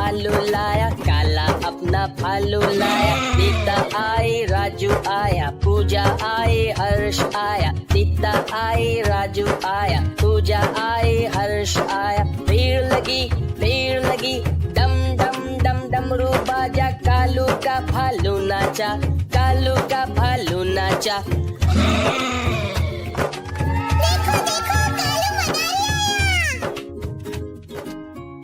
भालू लाया, काला अपना भालू लाया। सीता आई, राजू आया, पूजा आई, हर्ष आया। सीता आई, राजू आया, पूजा आई, हर्ष आया। भीड़ लगी, डम डम डम डमरू बाजा। कालू का भालू नाचा, कालू का भालू नाचा।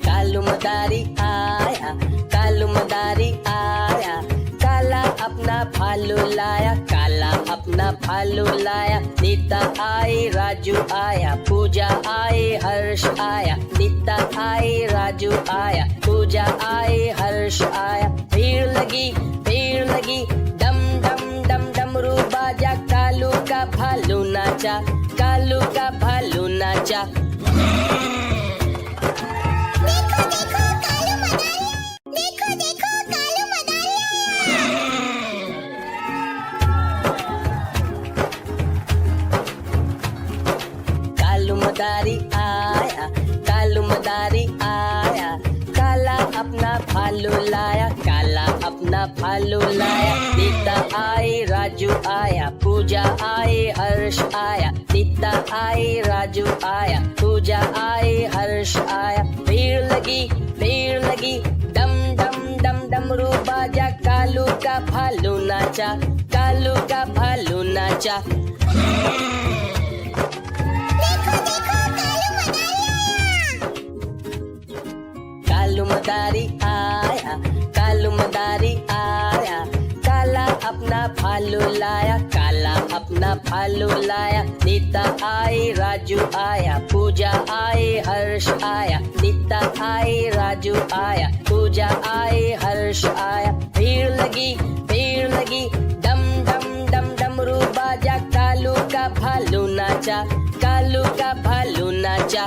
कालू मदारी आया, कालू मदारी आया। काला अपना भालू लाया, काला अपना भालू लाया। सीता आई, राजू आया, पूजा आई, हर्ष आया। सीता आई, राजू आया, पूजा आई, हर्ष आया। भीड़ लगी, डम डम डम डमरू बाजा। कालू का भालू नाचा, कालू का भालू नाचा। कालू मदारी आया, कालू मदारी आया। काला अपना भालू लाया, काला अपना भालू लाया। सीता आई, राजू आया, पूजा आई, हर्ष आया। सीता आई, राजू आया, पूजा आई, हर्ष आया। भीड़ लगी, डम डम डम डमरू बाजा। कालू का भालू नाचा, कालू का भालू नाचा। कालू मदारी आया, कालू मदारी आया। काला अपना भालू लाया, काला अपना भालू लाया। सीता आई, राजू आया, पूजा आई, हर्ष आया। सीता आई, राजू आया, पूजा आई, हर्ष आया। भीड़ लगी, डम डम डम डमरू बाजा। कालू का भालू नाचा, कालू का भालू नाचा।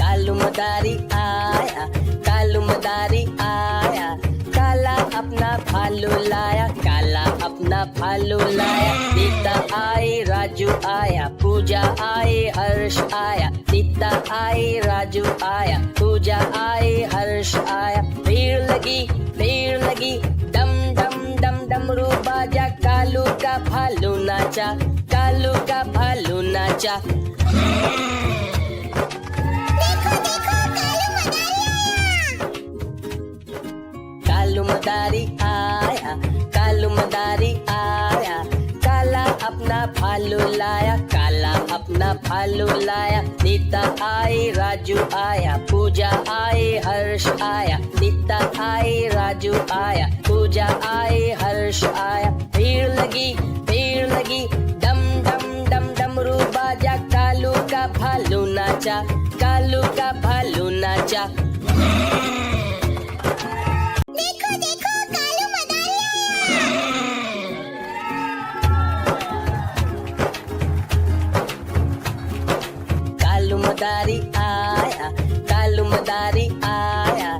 कालू मदारी आया, कालू मदारी आया। काला अपना भालू लाया, काला अपना भालू लाया। सीता आई, राजू आया, पूजा आई, हर्ष आया। सीता आई, राजू आया, पूजा आई, हर्ष आया। भीड़ लगी, डम डम डम डमरू बाजा। कालू का भालू नाचा, कालू का भालू नाचा। कालू मदारी आया, कालू मदारी आया। काला अपना भालू लाया, काला अपना भालू लाया। सीता आई, राजू आया, पूजा आई, हर्ष आया। सीता आई, राजू आया, पूजा आई, हर्ष आया। भीड़ लगी, डम डम डम डमरू बाजा। कालू का भालू नाचा, कालू का भालू नाचा। कालू मदारी आया, कालू मदारी आया।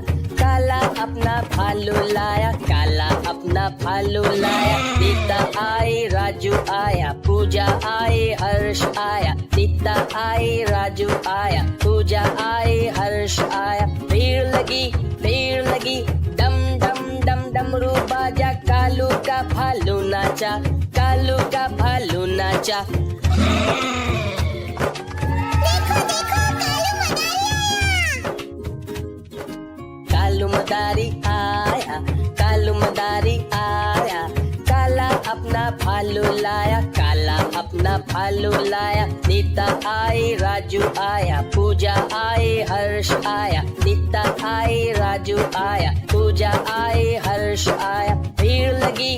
काला अपना भालू लाया, काला अपना भालू लाया। सीता आई, राजू आया, पूजा आई, हर्ष आया। सीता आई, राजू आया, पूजा आई, हर्ष आया। भीड़ लगी, डम डम डम डमरू बाजा। कालू का भालू नाचा, कालू का भालू नाचा। कालू मदारी आया, कालू मदारी आया। काला अपना भालू लाया, काला अपना भालू लाया। सीता आई, राजू आया, पूजा आई, हर्ष आया। सीता आई, राजू आया, पूजा आई, हर्ष आया। भीड़ लगी,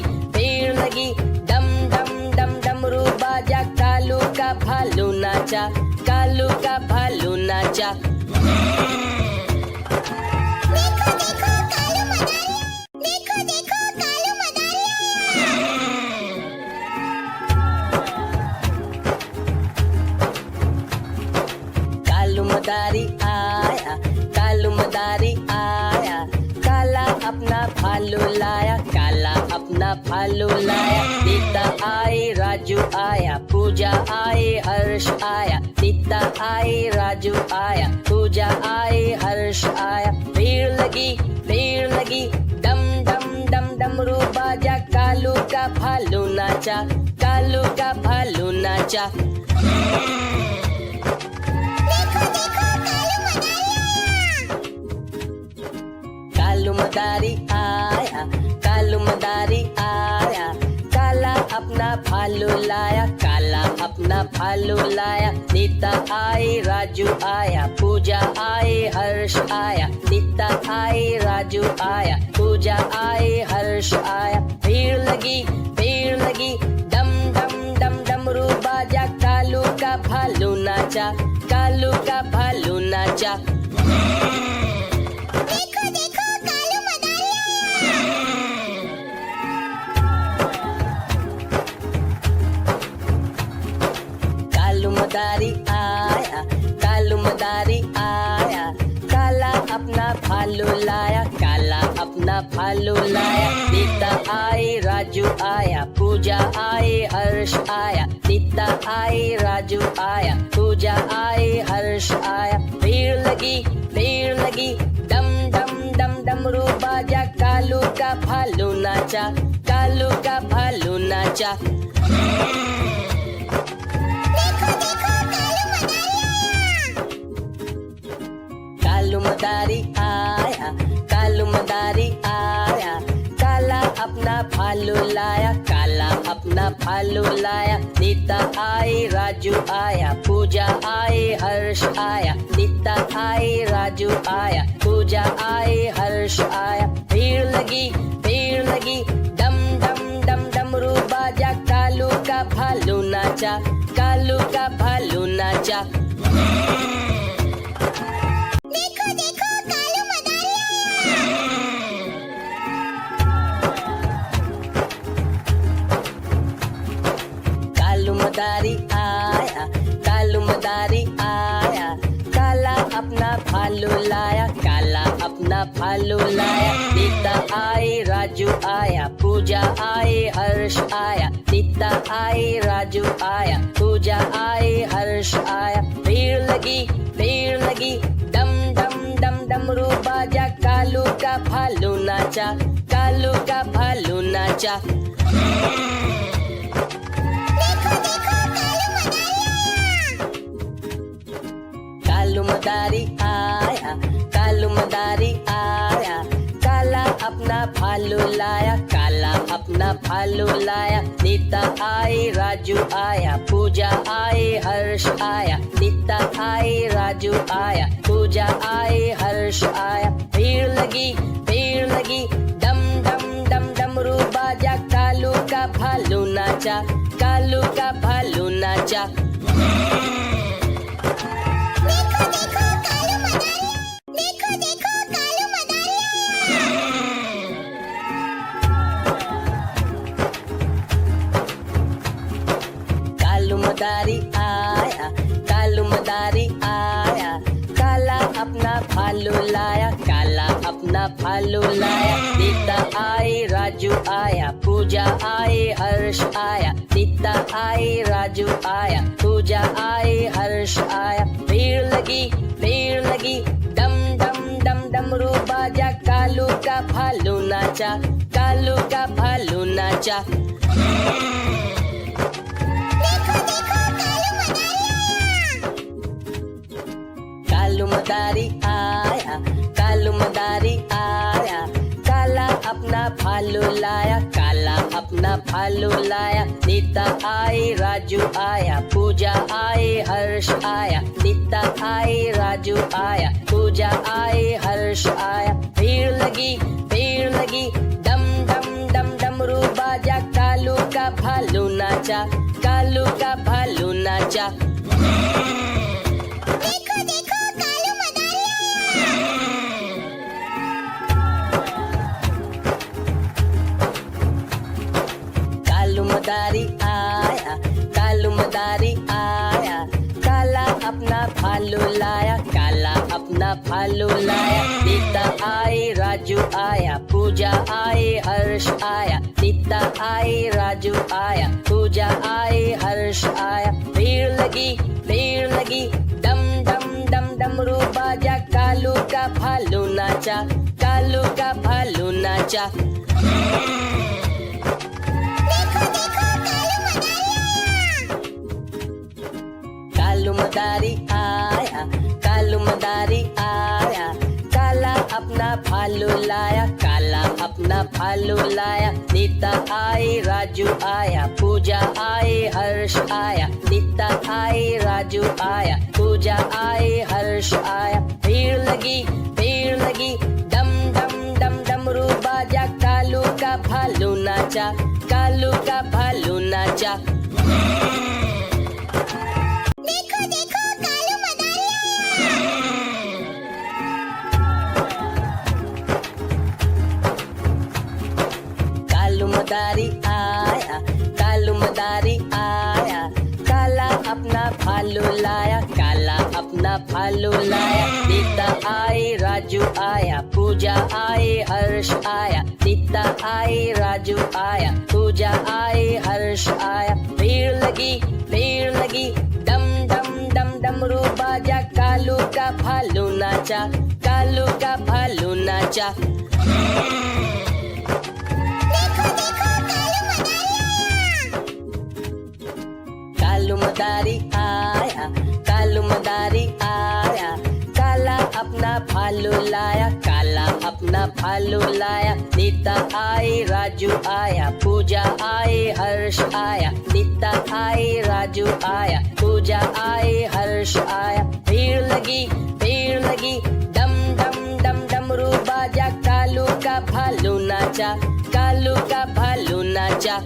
डम डम डम डमरू बाजा। कालू का भालू नाचा, कालू का भालू नाचा। कालू मदारी आया, कालू मदारी आया। काला अपना भालू लाया, काला अपना भालू लाया, नीता आई राजू आया, पूजा आई हर्ष आया, नीता आई राजू आया, पूजा आई हर्ष आया। भीड़ लगी डम डम डम डमरू बाजा, कालू का भालू नाचा, कालू का भालू नाचा। कालू मदारी आया, कालू मदारी आया, काला अपना भालू लाया, काला अपना भालू लाया, नीता आई राजू आया, पूजा आई हर्ष आया, नीता आई राजू आया, पूजा आई हर्ष आया। भीड़ लगी डम डम डम डमरू बाजा, कालू का भालू नाचा, कालू का भालू नाचा। कालू मदारी आया, कालू मदारी आया, काला अपना भालू लाया, काला अपना भालू लाया, नीता आई राजू आया, पूजा आई हर्ष आया, नीता आई राजू आया, पूजा आई हर्ष आया। भीड़ लगी डम डम डम डमरू बाजा, कालू का भालू नाचा, कालू का भालू नाचा। कालू मदारी आया, कालू मदारी आया, काला अपना भालू लाया, काला अपना भालू लाया, नीता आई राजू आया, पूजा आई हर्ष आया, नीता आई राजू आया, पूजा आई हर्ष आया। भीड़ लगी डम डम डम डमरू बाजा, कालू का भालू नाचा, कालू का भालू नाचा। कालू मदारी आया, कालू मदारी आया, काला अपना भालू लाया, काला अपना भालू लाया, नीता आई राजू आया, पूजा आई हर्ष आया, नीता आई राजू आया, पूजा आई हर्ष आया। भीड़ लगी डम डम डम डमरू बाजा, कालू का भालू नाचा, कालू का भालू नाचा। कालू मदारी आया, कालू मदारी आया, काला अपना भालू लाया, काला अपना भालू लाया, नीता आई राजू आया, पूजा आई हर्ष आया, नीता आई राजू आया, पूजा आई हर्ष आया। भीड़ लगी डम डम डम डमरू बाजा, कालू का भालू नाचा, कालू का भालू नाचा। कालू मदारी आया, कालू मदारी आया, काला अपना भालू लाया, काला अपना भालू लाया, नीता आई राजू आया, पूजा आई हर्ष आया, नीता आई राजू आया, पूजा आई हर्ष आया। भीड़ लगी डम डम डम डमरू बाजा, कालू का भालू नाचा, कालू का भालू नाचा। कालू मदारी आया, कालू मदारी आया, काला अपना भालू लाया, काला अपना भालू लाया, नीता आई राजू आया, पूजा आई हर्ष आया, नीता आई राजू आया, पूजा आई हर्ष आया। भीड़ लगी डम डम डम डमरू बाजा, कालू का भालू नाचा, कालू का भालू नाचा। कालू मदारी आया, कालू मदारी आया, काला अपना भालू लाया, काला अपना भालू लाया। नीता आई, राजू आया, पूजा आई, हर्ष आया। नीता आई, राजू आया, पूजा आई, हर्ष आया। भीड़ लगी, डम डम डम डमरू बाजा। कालू का भालू नाचा, कालू का भालू नाचा। कालू मदारी आया, कालू मदारी आया। काला अपना भालू लाया, काला अपना भालू लाया। नीता आई, राजू आया, पूजा आई, हर्ष आया। नीता आई, राजू आया, पूजा आई, हर्ष आया। भीड़ लगी, डम डम डम डमरू बाजा। कालू का भालू नाचा, कालू का भालू नाचा। कालू मदारी आया, कालू मदारी आया। काला अपना भालू लाया, काला अपना भालू लाया। नीता आई, राजू आया, पूजा आई, हर्ष आया। नीता आई, राजू आया, पूजा आई, हर्ष आया। भीड़ लगी, डम डम डम डमरू बाजा। कालू का भालू नाचा, कालू का भालू नाचा। कालू मदारी आया, कालू मदारी आया। काला अपना भालू लाया, काला अपना भालू लाया। नीता आई, राजू आया, पूजा आई, हर्ष आया। नीता आई, राजू आया, पूजा आई, हर्ष आया। भीड़ लगी, डम डम डम डमरू बाजा। कालू का भालू नाचा, कालू का भालू नाचा।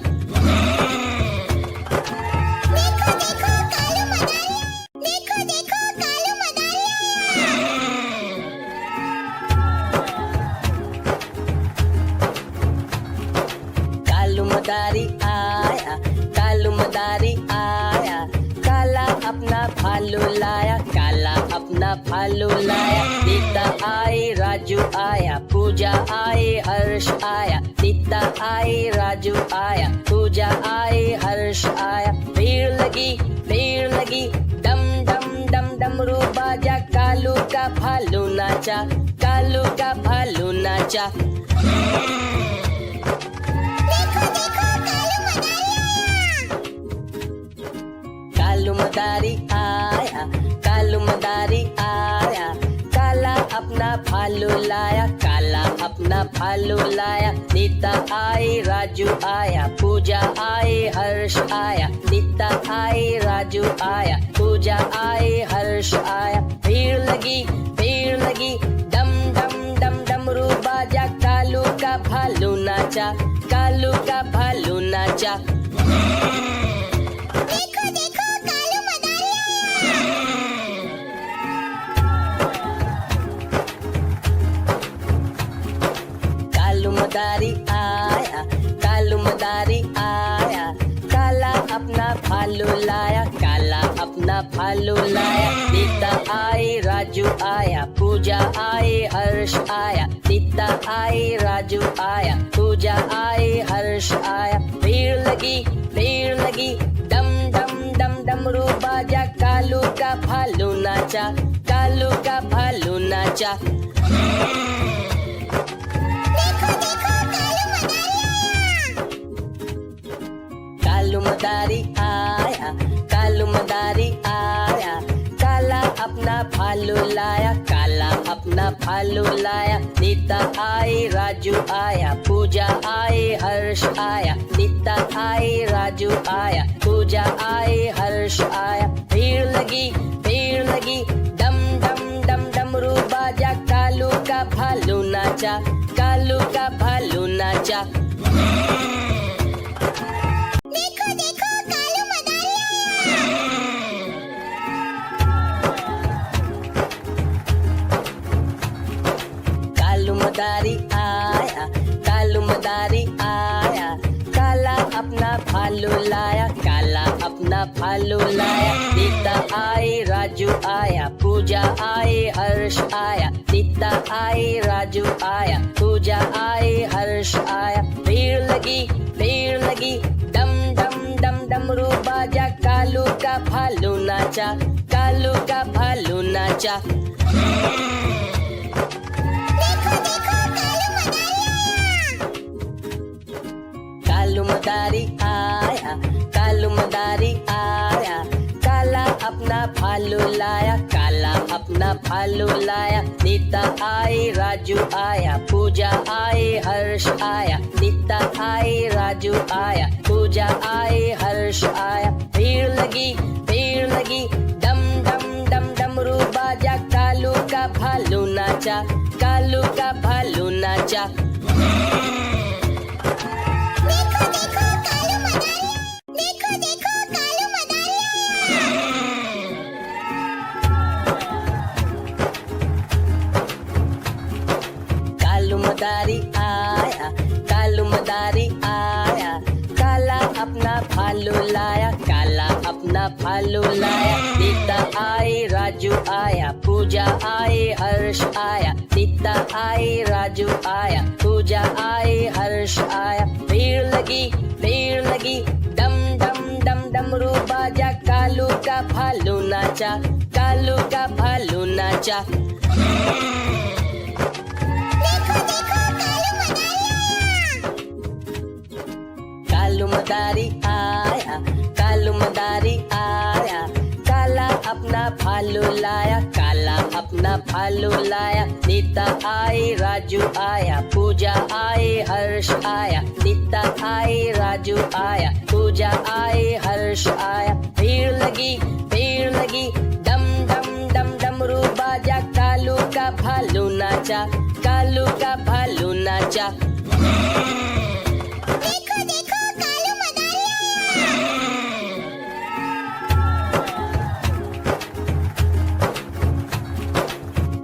कालू मदारी आया, कालू मदारी आया। काला अपना भालू लाया, काला अपना भालू लाया। नीता आई, राजू आया, पूजा आई, हर्ष आया। नीता आई, राजू आया, पूजा आई, हर्ष आया। भीड़ लगी, डम डम डम डमरू बाजा। कालू का भालू नाचा, कालू का भालू नाचा। कालू मदारी आया, कालू मदारी आया। काला अपना भालू लाया, काला अपना भालू लाया। नीता आई, राजू आया, पूजा आई, हर्ष आया। नीता आई, राजू आया, पूजा आई, हर्ष आया। भीड़ लगी, डम डम डम डमरू बाजा। कालू का भालू नाचा, कालू का भालू नाचा। कालू मदारी आया, कालू मदारी आया। काला अपना भालू लाया, काला अपना भालू लाया। नीता आई, राजू आया, पूजा आई, हर्ष आया। नीता आई, राजू आया, पूजा आई, हर्ष आया। भीड़ लगी, डम डम डम डमरू बाजा। कालू का भालू नाचा, कालू का भालू नाचा। कालू मदारी आया, कालू मदारी आया। काला अपना भालू लाया, काला अपना भालू लाया। नीता आई, राजू आया, पूजा आई, हर्ष आया। नीता आई, राजू आया, पूजा आई, हर्ष आया। भीड़ लगी, डम डम डम डमरू बाजा। कालू का भालू नाचा, कालू का भालू नाचा। कालू मदारी आया, कालू मदारी आया। काला अपना भालू लाया, काला अपना भालू लाया। नीता आई, राजू आया, पूजा आई, हर्ष आया। नीता आई, राजू आया, पूजा आई, हर्ष आया। भीड़ लगी, डम डम डम डमरू बाजा। कालू का भालू नाचा, कालू का भालू नाचा। कालू मदारी आया, कालू मदारी आया। काला अपना भालू लाया, काला अपना भालू लाया। नीता आई, राजू आया, पूजा आई, हर्ष आया। नीता आई, राजू आया, पूजा आई, हर्ष आया। भीड़ लगी, डम डम डम डमरू बाजा। कालू का भालू नाचा, कालू का भालू नाचा। कालू मदारी आया, कालू मदारी आया। काला अपना भालू लाया, काला अपना भालू लाया। नीता आई, राजू आया, पूजा आई, हर्ष आया। नीता आई, राजू आया, पूजा आई, हर्ष आया। भीड़ लगी, डम डम डम डमरू बाजा। कालू का भालू नाचा, कालू का भालू नाचा। कालू मदारी आया, कालू मदारी आया। काला अपना भालू लाया, काला अपना भालू लाया। नीता आई, राजू आया, पूजा आई, हर्ष आया। नीता आई, राजू आया, पूजा आई, हर्ष आया। भीड़ लगी, डम डम डम डमरू बाजा। कालू का भालू नाचा, कालू का भालू नाचा।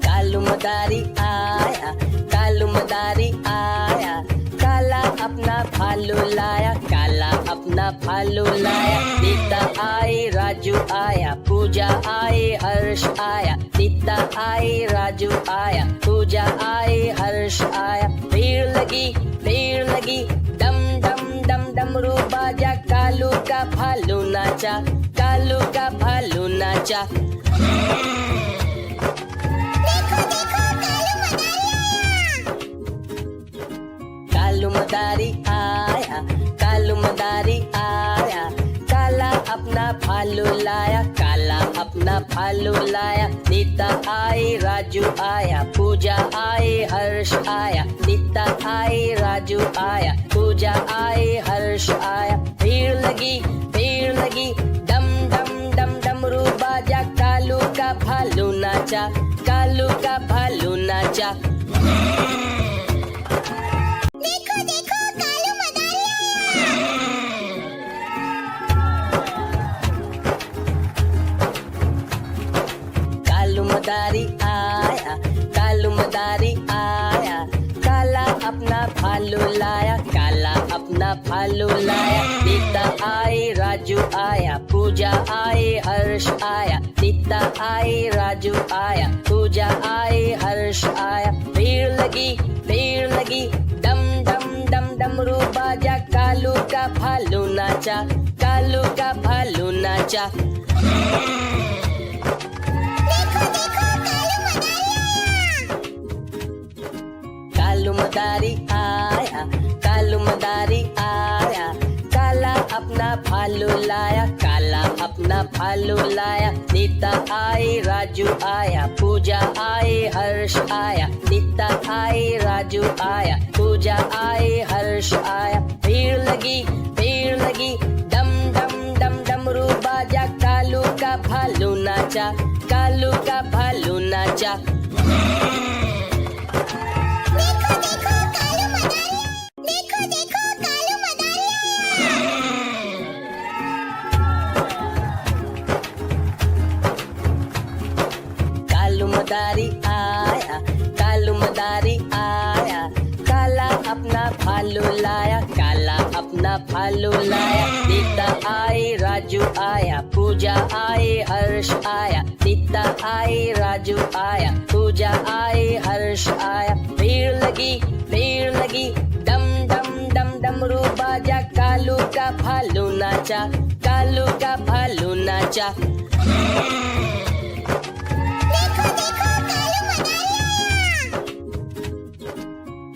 कालू मदारी आया, कालू मदारी आया। काला अपना भालू लाया, काला अपना भालू लाया। नीता आई, राजू आया, पूजा आई, हर्ष आया। नीता आई, राजू आया, पूजा आई, हर्ष आया। भीड़ लगी, डम डम डम डमरू बाजा। कालू का भालू नाचा, कालू का भालू नाचा। कालू मदारी आया, कालू मदारी आया। काला अपना भालू लाया, काला अपना भालू लाया। नीता आई, राजू आया, पूजा आई, हर्ष आया। नीता आई, राजू आया, पूजा आई, हर्ष आया। भीड़ लगी, डम डम डम डमरू बाजा। कालू का भालू नाचा, कालू का भालू नाचा। कालू मदारी आया, कालू मदारी आया। काला अपना भालू लाया, काला अपना भालू लाया। नीता आई, राजू आया, पूजा आई, हर्ष आया। नीता आई, राजू आया, पूजा आई, हर्ष आया। भीड़ लगी, डम डम डम डमरू बाजा। कालू का भालू नाचा, कालू का भालू नाचा। कालू मदारी आया, कालू मदारी आया। काला अपना भालू लाया, काला अपना भालू लाया। नीता आई, राजू आया, पूजा आई, हर्ष आया। नीता आई, राजू आया, पूजा आई, हर्ष आया। भीड़ लगी, डम डम डम डमरू बाजा। कालू का भालू नाचा, कालू का भालू नाचा। कालू मदारी आया, कालू मदारी आया। काला अपना भालू लाया, काला अपना भालू लाया। नीता आई, राजू राजू आया, पूजा आए हर्ष आया, नीता आई राजू आया, पूजा आए हर्ष आया। भीड़ लगी, डम डम डम डमरू बाजा, कालू का भालू नाचा, कालू का भालू नाचा।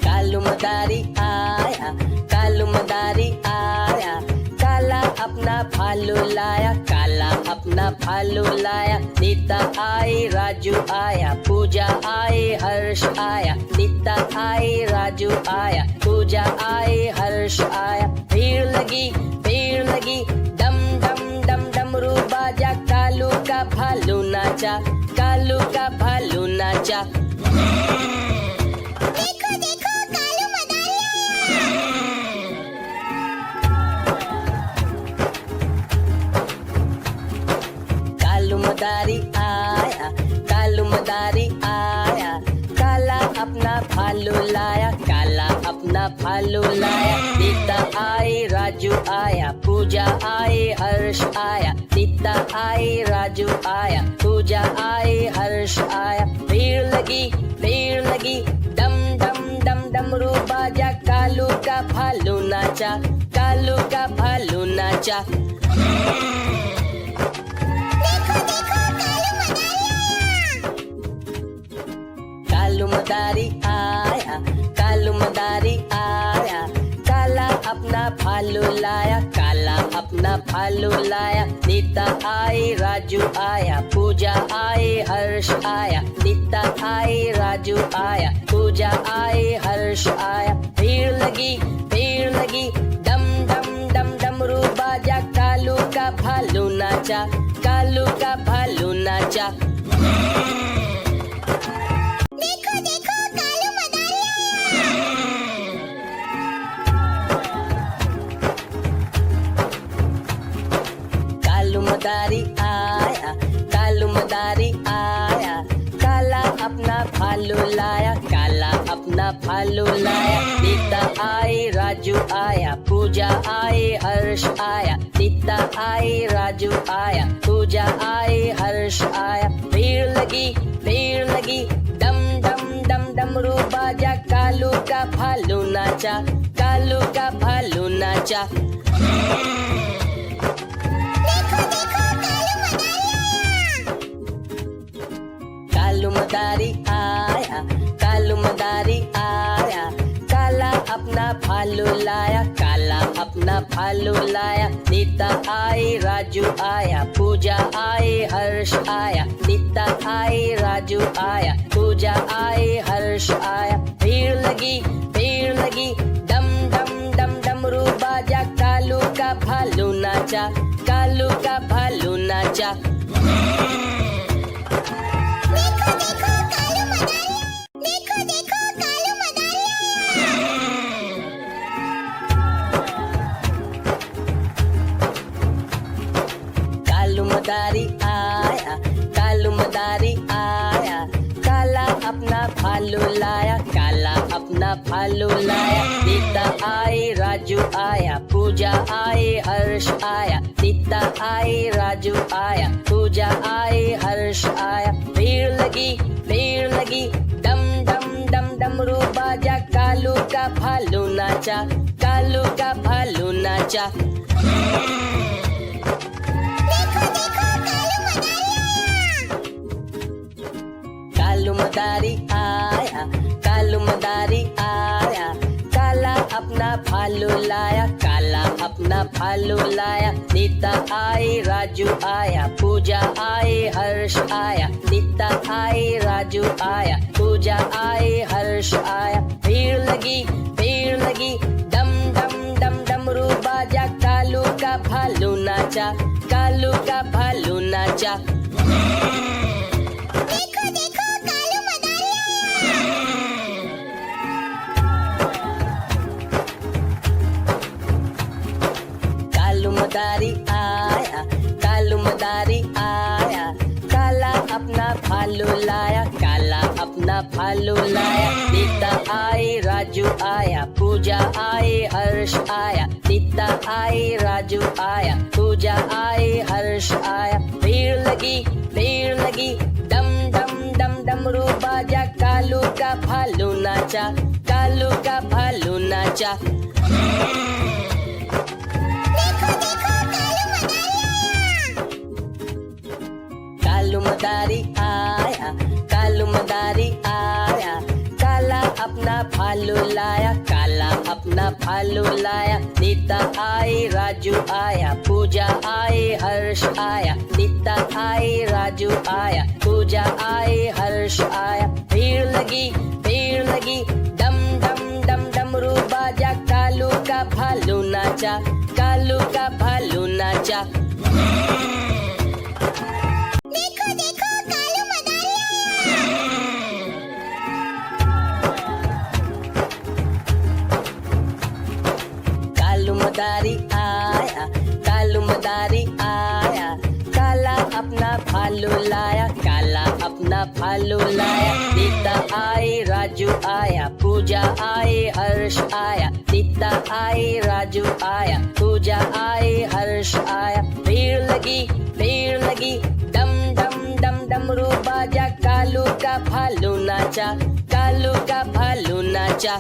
कालू मदारी आया, कालू मदारी आया, काला अपना भालू लाया, काला अपना भालू लाया। नीता आई राजू आया, पूजा आए हर्ष आया, नीता आई राजू आया, पूजा आए हर्ष आया। भीड़ लगी, डम डम डम डमरू बाजा, कालू का भालू नाचा, कालू का भालू नाचा। कालू मदारी आया, कालू मदारी आया, काला अपना भालू लाया, काला अपना भालू लाया। नीता आई राजू आया, पूजा आए हर्ष आया, नीता आई राजू आया, पूजा आए हर्ष आया। भीड़ लगी, डम डम डम डमरू बाजा, कालू का भालू नाचा, कालू का भालू नाचा। कालू मदारी आया, कालू मदारी आया, काला अपना भालू लाया, काला अपना भालू लाया। नीता आई राजू आया, पूजा आए हर्ष आया, नीता आई राजू आया, पूजा आए हर्ष आया। भीड़ लगी, डम डम डम डमरू बाजा, कालू का भालू नाचा, कालू का भालू नाचा। कालू मदारी आया, कालू मदारी आया, काला अपना भालू लाया, काला अपना भालू लाया। नीता आई राजू आया, पूजा आए हर्ष आया, नीता आई राजू आया, पूजा आए हर्ष आया। भीड़ लगी, डम डम डम डमरू बाजा, कालू का भालू नाचा, कालू का भालू नाचा। कालू मदारी आया, कालू मदारी आया, काला अपना भालू लाया, काला अपना भालू लाया। नीता आई राजू आया, पूजा आए हर्ष आया, नीता आई राजू आया, पूजा आए हर्ष आया। भीड़ लगी, डम डम डम डमरू बाजा, कालू का भालू नाचा, कालू का भालू नाचा। कालू मदारी आया, कालू मदारी आया, काला अपना भालू लाया, काला अपना भालू लाया। नीता आई राजू आया, पूजा आए हर्ष आया, नीता आई राजू आया, पूजा आए हर्ष आया। भीड़ लगी, डम डम डम डमरू बाजा, कालू का भालू नाचा, कालू का भालू नाचा। कालू मदारी आया, कालू मदारी आया, काला अपना भालू लाया, काला अपना भालू लाया। नीता आई राजू आया, पूजा आए हर्ष आया, नीता आई राजू आया, पूजा आए हर्ष आया। भीड़ लगी, डम डम डम डमरू बाजा, कालू का भालू नाचा, कालू का भालू नाचा। कालू मदारी आया, कालू मदारी आया, काला अपना भालू लाया, काला अपना भालू लाया। नीता आई, राजू आया, पूजा आई, हर्ष आया। नीता आई, राजू आया, पूजा आई, हर्ष आया। भीड़ लगी, डम डम डम डमरू बाजा। कालू का भालू नाचा, कालू का भालू नाचा। कालू मदारी आया, कालू मदारी आया। काला अपना भालू लाया, काला अपना भालू लाया। नीता आई, राजू आया, पूजा आई, हर्ष आया। नीता आई, राजू आया, पूजा आई, हर्ष आया। भीड़ लगी, डम डम डम डमरू बाजा। कालू का भालू नाचा, कालू का भालू नाचा। कालू मदारी आया, कालू मदारी आया। काला अपना भालू लाया, काला अपना भालू लाया। नीता आई, राजू आया, पूजा आई, हर्ष आया। नीता आई, राजू आया, पूजा आई, हर्ष आया। भीड़ लगी, डम डम डम डमरू बाजा। कालू का भालू नाचा, कालू का भालू नाचा।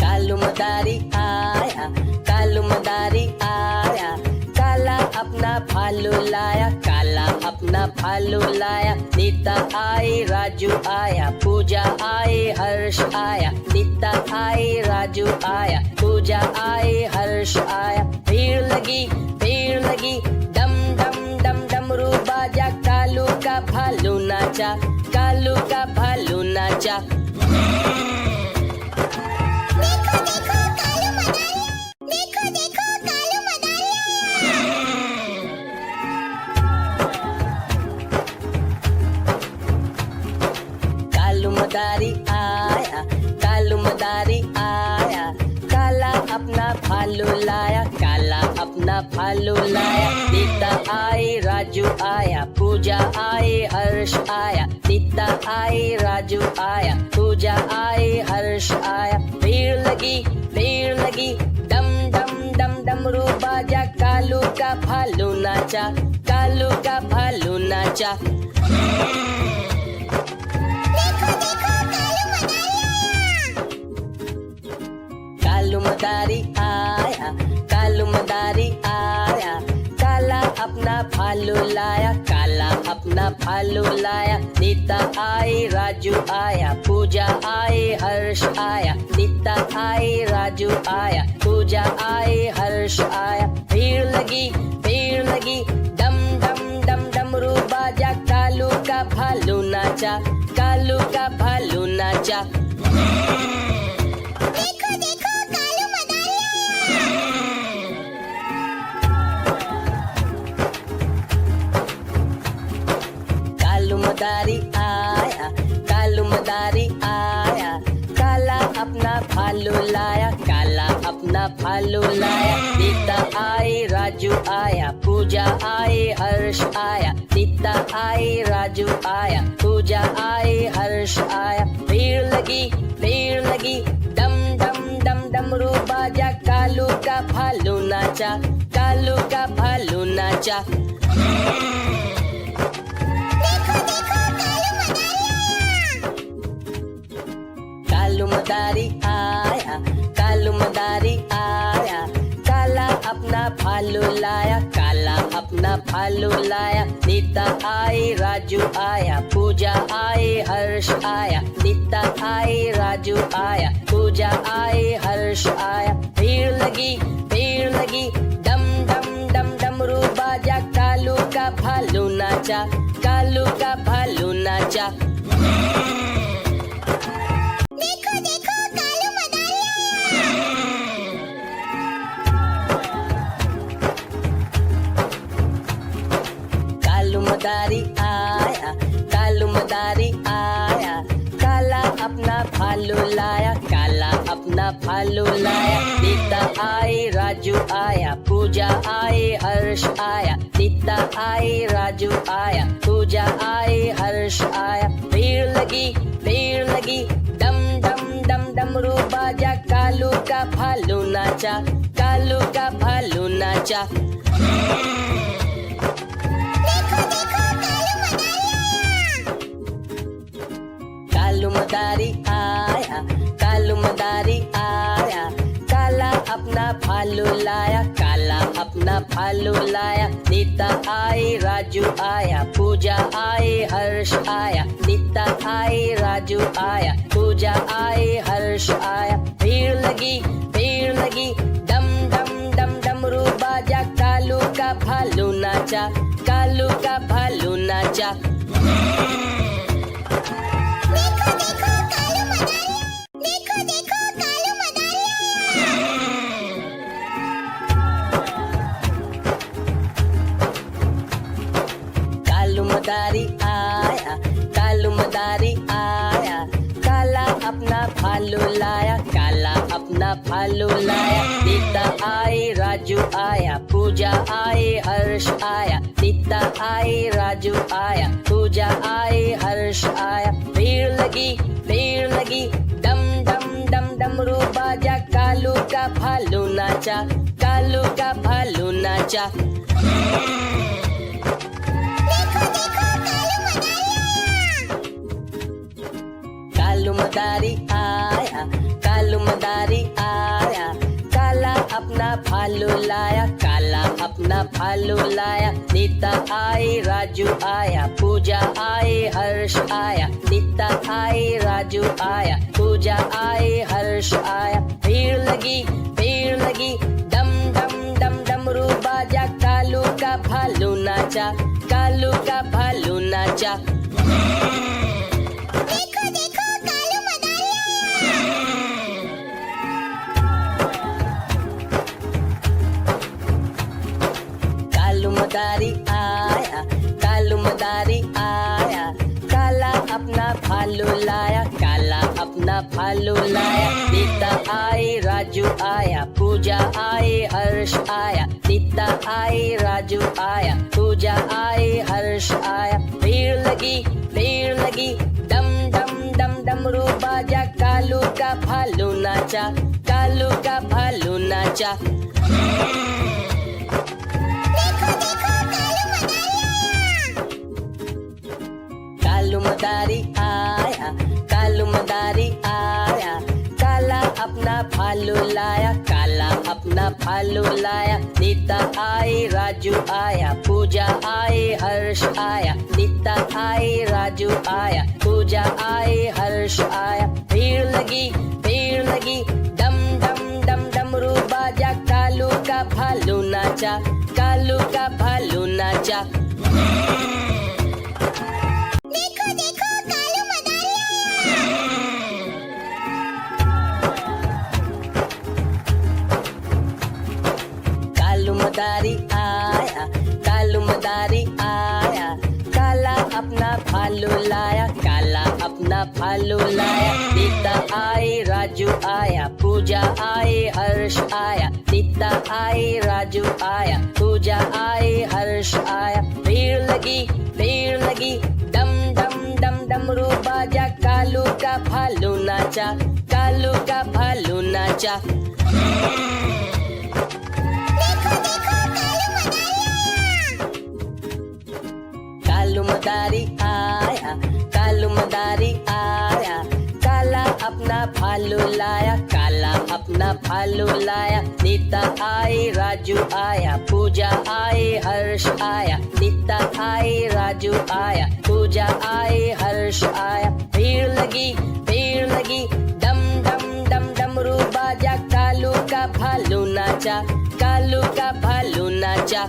कालू मदारी आया, कालू मदारी आया। काला अपना भालू लाया, काला अपना भालू लाया। नीता आई, राजू आया, पूजा आई, हर्ष आया। नीता आई, राजू आया, पूजा आई, हर्ष आया। भीड़ लगी, डम डम डम डमरू बाजा। कालू का भालू नाचा, कालू का भालू नाचा। कालू मदारी आया, कालू मदारी आया। काला अपना भालू लाया, काला अपना भालू लाया। नीता आई, राजू आया, पूजा आई, हर्ष आया। नीता आई, राजू आया, पूजा आई, हर्ष आया। भीड़ लगी, डम डम डम डमरू बाजा। कालू का भालू नाचा, कालू का भालू नाचा। कालू मदारी आया, कालू मदारी आया। काला अपना भालू लाया, काला अपना भालू लाया। नीता आई, राजू आया, पूजा आई, हर्ष आया। नीता आई, राजू आया, पूजा आई, हर्ष आया। भीड़ लगी, डम डम डम डमरू बाजा। कालू का भालू नाचा, कालू का भालू नाचा। कालू मदारी आया, कालू मदारी आया। काला अपना भालू लाया, काला अपना भालू लाया। नीता आई, राजू आया, पूजा आई, हर्ष आया। नीता आई, राजू आया, पूजा आई, हर्ष आया। भीड़ लगी, डम डम डम डमरू बाजा। कालू का भालू नाचा, कालू का भालू नाचा। कालू मदारी आया, कालू मदारी आया। काला अपना भालू लाया, काला अपना भालू लाया। नीता आई, राजू आया, पूजा आई, हर्ष आया। नीता आई, राजू आया, पूजा आई, हर्ष आया। भीड़ लगी, डम डम डम डमरू बाजा। कालू का भालू नाचा, कालू का भालू नाचा। कालू मदारी आया, कालू मदारी आया। काला अपना भालू लाया, काला अपना अपना भालू लाया, नीता आई राजू आया, पूजा आई हर्ष आया, नीता आई राजू आया, पूजा आई हर्ष आया। भीड़ लगी डम डम डम डमरू बाजा, कालू का भालू नाचा, कालू का भालू नाचा। कालू मदारी आया, कालू मदारी आया, काला अपना भालू लाया, काला अपना भालू लाया, नीता आई राजू आया, पूजा आई हर्ष आया, नीता आई राजू आया, पूजा आई हर्ष आया। भीड़ लगी डम डम डम डमरू बाजा, कालू का भालू नाचा, कालू का भालू नाचा। कालू मदारी आया, कालू मदारी आया, काला अपना भालू लाया, काला अपना भालू लाया, नीता आई राजू आया, पूजा आई हर्ष आया, नीता आई राजू आया, पूजा आई हर्ष आया। भीड़ लगी डम डम डम डमरू बाजा, कालू का भालू नाचा, कालू का भालू नाचा। कालू मदारी आया, कालू मदारी आया, काला अपना भालू लाया, काला अपना भालू लाया, नीता आई राजू आया, पूजा आई हर्ष आया, नीता आई राजू आया, पूजा आई हर्ष आया। भीड़ लगी डम डम डम डमरू बाजा, कालू का भालू नाचा, कालू का भालू नाचा। कालू मदारी आया, कालू मदारी आया, काला अपना भालू लाया, काला अपना भालू लाया, नीता आई राजू आया, पूजा आई हर्ष आया, नीता आई राजू आया, पूजा आई हर्ष आया। भीड़ लगी डम डम डम डमरू बाजा, कालू का भालू नाचा, कालू का भालू नाचा। कालू मदारी आया, कालू मदारी आया, काला अपना भालू लाया, काला अपना भालू लाया, नीता आई राजू आया, पूजा आई हर्ष आया, नीता आई राजू आया, पूजा आई हर्ष आया। भीड़ लगी डम डम डम डमरू बाजा, कालू का भालू नाचा, कालू का भालू नाचा। कालू मदारी आया, कालू मदारी आया, काला अपना भालू लाया, काला अपना भालू लाया, नीता आई राजू आया, पूजा आई हर्ष आया, नीता आई राजू आया, पूजा आई हर्ष आया। भीड़ लगी डम डम डम डमरू बाजा, कालू का भालू नाचा, कालू का भालू नाचा। कालू मदारी आया, कालू मदारी आया, काला अपना भालू लाया, काला अपना भालू लाया, नीता आई राजू आया, पूजा आई हर्ष आया, नीता आई राजू आया, पूजा आई हर्ष आया। भीड़ लगी डम डम डम डमरू बाजा, कालू का भालू नाचा, कालू का भालू नाचा।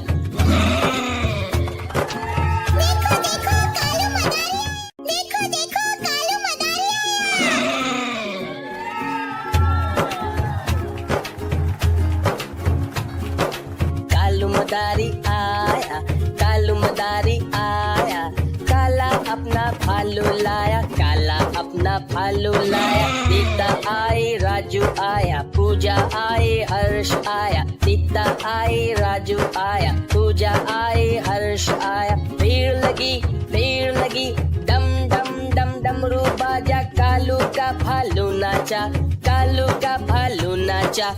कालू मदारी आया, कालू मदारी आया, काला अपना भालू लाया, काला अपना भालू लाया, नीता आई राजू आया, पूजा आई हर्ष आया, नीता आई राजू आया, पूजा आई हर्ष आया। भीड़ लगी, डम डम डम डमरू बाजा, कालू का भालू नाचा, कालू का भालू नाचा।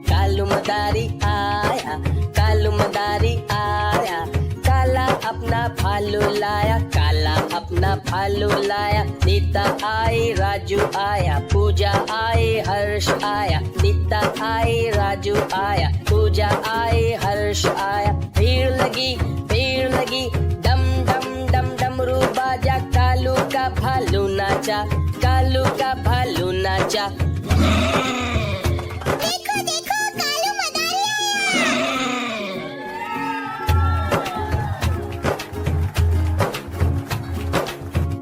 कालू मदारी आया, कालू मदारी आया, काला अपना भालू लाया, काला अपना भालू लाया। नीता आई राजू आया, पूजा आई हर्ष आया, नीता आई राजू आया, पूजा आई हर्ष आया। भीड़ लगी, डम डम डम डमरू बाजा, कालू का भालू नाचा, कालू का भालू नाचा।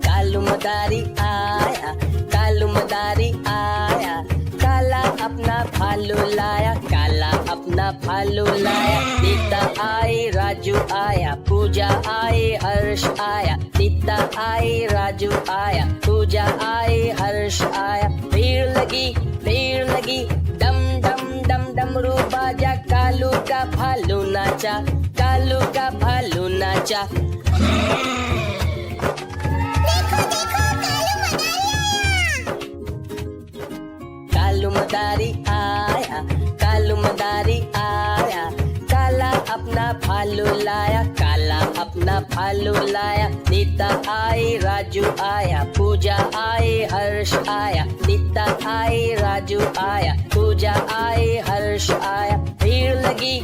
कालू मदारी आया, कालू मदारी आया, काला अपना भालू लाया, काला अपना भालू लाया। नीता आई राजू आया, पूजा आई हर्ष आया, नीता आई राजू आया, पूजा आई हर्ष आया। भीड़ लगी, डम डम डम डमरू बाजा, कालू का भालू नाचा, कालू का भालू नाचा। कालू मदारी आया, कालू मदारी आया, काला अपना भालू लाया, काला अपना भालू लाया। नीता आई राजू आया, पूजा आई हर्ष आया, नीता आई राजू आया, पूजा आई हर्ष आया। भीड़ लगी,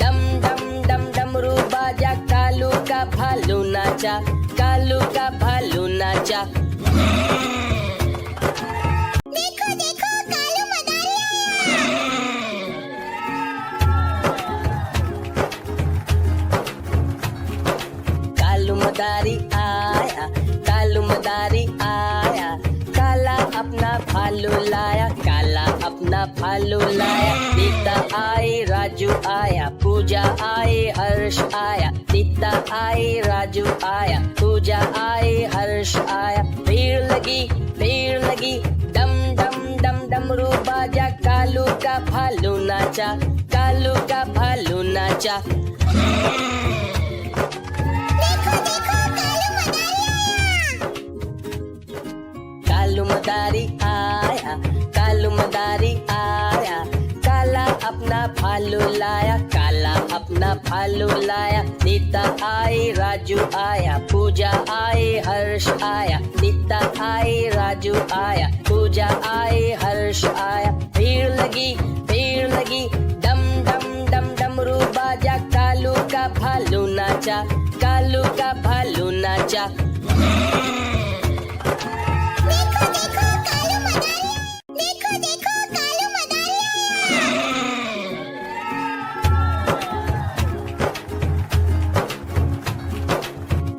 डम डम डम डमरू बाजा, कालू का भालू नाचा, कालू का भालू नाचा। कालू मदारी आया, कालू मदारी आया, काला अपना भालू लाया, काला अपना भालू लाया। नीता आई राजू आया, पूजा आई हर्ष आया, नीता आई राजू आया, पूजा आई हर्ष आया। भीड़ लगी, डम डम डम डमरू बाजा, कालू का भालू नाचा, कालू का भालू नाचा। कालू मदारी आया, कालू मदारी आया, काला अपना भालू लाया, काला अपना भालू लाया। नीता आई राजू आया, पूजा आई हर्ष आया, नीता आई राजू आया, पूजा आई हर्ष आया। भीड़ लगी, डम डम डम डमरू बाजा, कालू का भालू नाचा, कालू का भालू नाचा।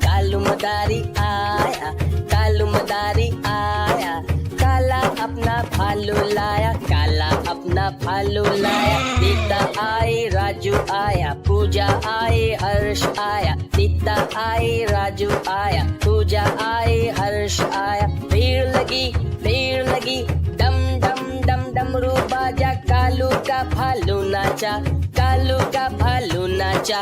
कालू मदारी आया, कालू मदारी आया, काला अपना भालू लाया, काला अपना भालू लाया। नीता आई राजू आया, पूजा आई हर्ष आया, नीता आई राजू आया, पूजा आई हर्ष आया। भीड़ लगी, डम डम डम डमरू बाजा, कालू का भालू नाचा, कालू का भालू नाचा।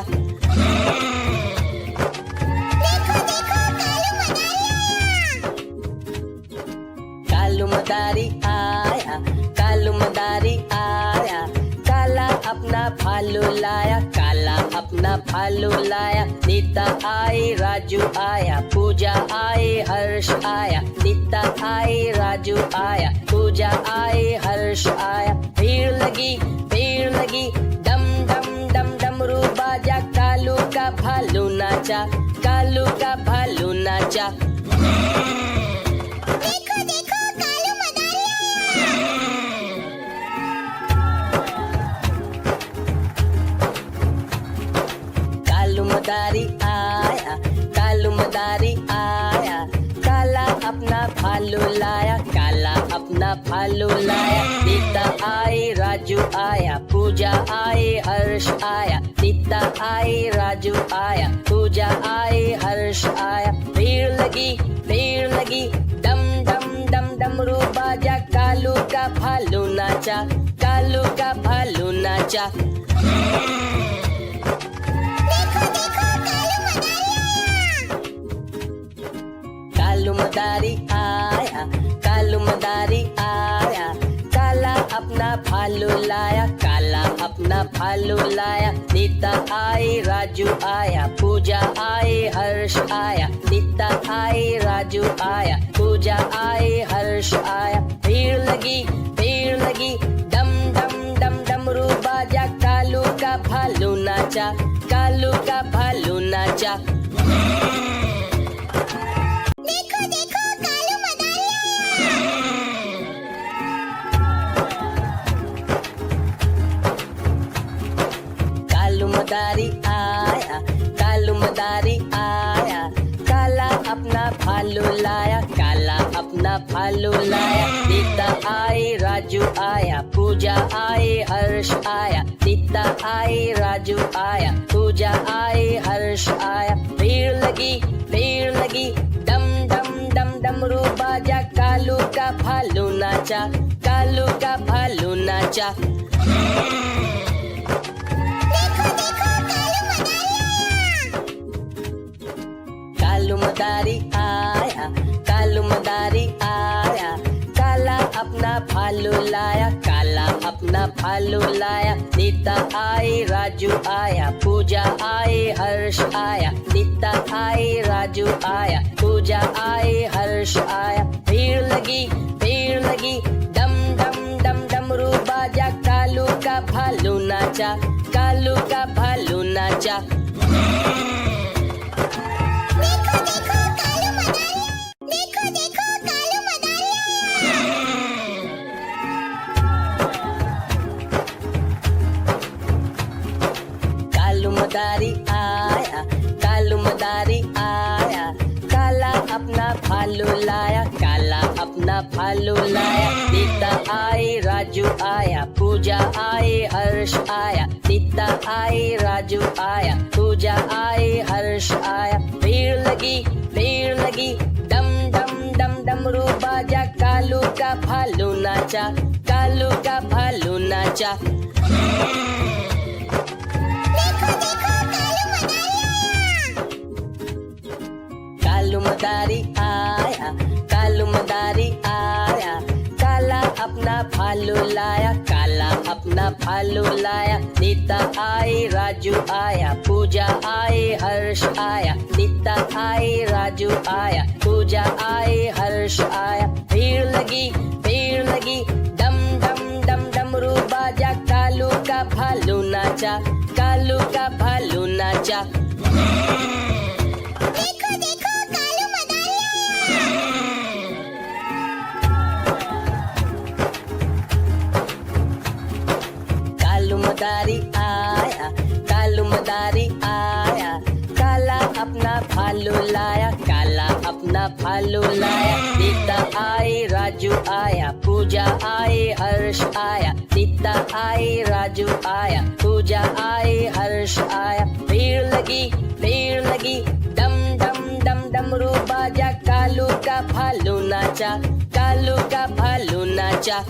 कालू मदारी आया, कालू मदारी आया, काला अपना भालू लाया, काला अपना भालू लाया। नीता आई राजू आया, पूजा आई हर्ष आया, नीता आई राजू आया, पूजा आई हर्ष आया। भीड़ लगी, डम डम डम डमरू बाजा, कालू का भालू नाचा, कालू का भालू नाचा। कालू मदारी आया, कालू मदारी आया, काला अपना भालू लाया, काला अपना भालू लाया, नीता आई राजू आया, पूजा आई हर्ष आया, नीता आई राजू आया, पूजा आई हर्ष आया। भीड़ लगी, डम डम डम डमरू बाजा, कालू का भालू नाचा, कालू का भालू नाचा। कालू मदारी आया, कालू मदारी आया, काला अपना भालू लाया, काला अपना भालू लाया, नीता आई राजू आया, पूजा आई हर्ष आया, नीता आई राजू आया, पूजा आई हर्ष आया। भीड़ लगी, डम डम डम डमरू बाजा, कालू का भालू नाचा, कालू का भालू नाचा। कालू मदारी आया, कालू मदारी आया, काला अपना भालू लाया, काला अपना भालू लाया, नीता आई राजू आया, पूजा आई हर्ष आया, नीता आई राजू आया, पूजा आई हर्ष आया। भीड़ लगी, डम डम डम डमरू बाजा, कालू का भालू नाचा, कालू का भालू नाचा। कालू मदारी आया, कालू मदारी आया, काला अपना भालू लाया, काला अपना भालू लाया, नीता आई राजू आया, पूजा आई हर्ष आया, नीता आई राजू आया, पूजा आई हर्ष आया। भीड़ लगी, डम डम डम डमरू बाजा, कालू का भालू नाचा, कालू का भालू नाचा। कालू मदारी आया, कालू मदारी आया, काला अपना भालू लाया, काला अपना भालू लाया, नीता आई राजू आया, पूजा आई हर्ष आया, नीता आई राजू आया, पूजा आई हर्ष आया। भीड़ लगी, डम डम डम डमरू बाजा, कालू का भालू नाचा, कालू का भालू नाचा। कालू मदारी आया, कालू मदारी आया, काला अपना भालू लाया, काला अपना भालू लाया, नीता आई राजू आया, पूजा आई हर्ष आया, नीता आई राजू आया, पूजा आई हर्ष आया। भीड़ लगी, डम डम डम डमरू बाजा, कालू का भालू नाचा, कालू का भालू नाचा। कालू मदारी आया, कालू मदारी आया, काला अपना भालू लाया, काला अपना भालू लाया, नीता आई राजू आया, पूजा आई हर्ष आया, नीता आई राजू आया, पूजा आई हर्ष आया। भीड़ लगी, डम डम डम डमरू बाजा, कालू का भालू नाचा, कालू का भालू नाचा।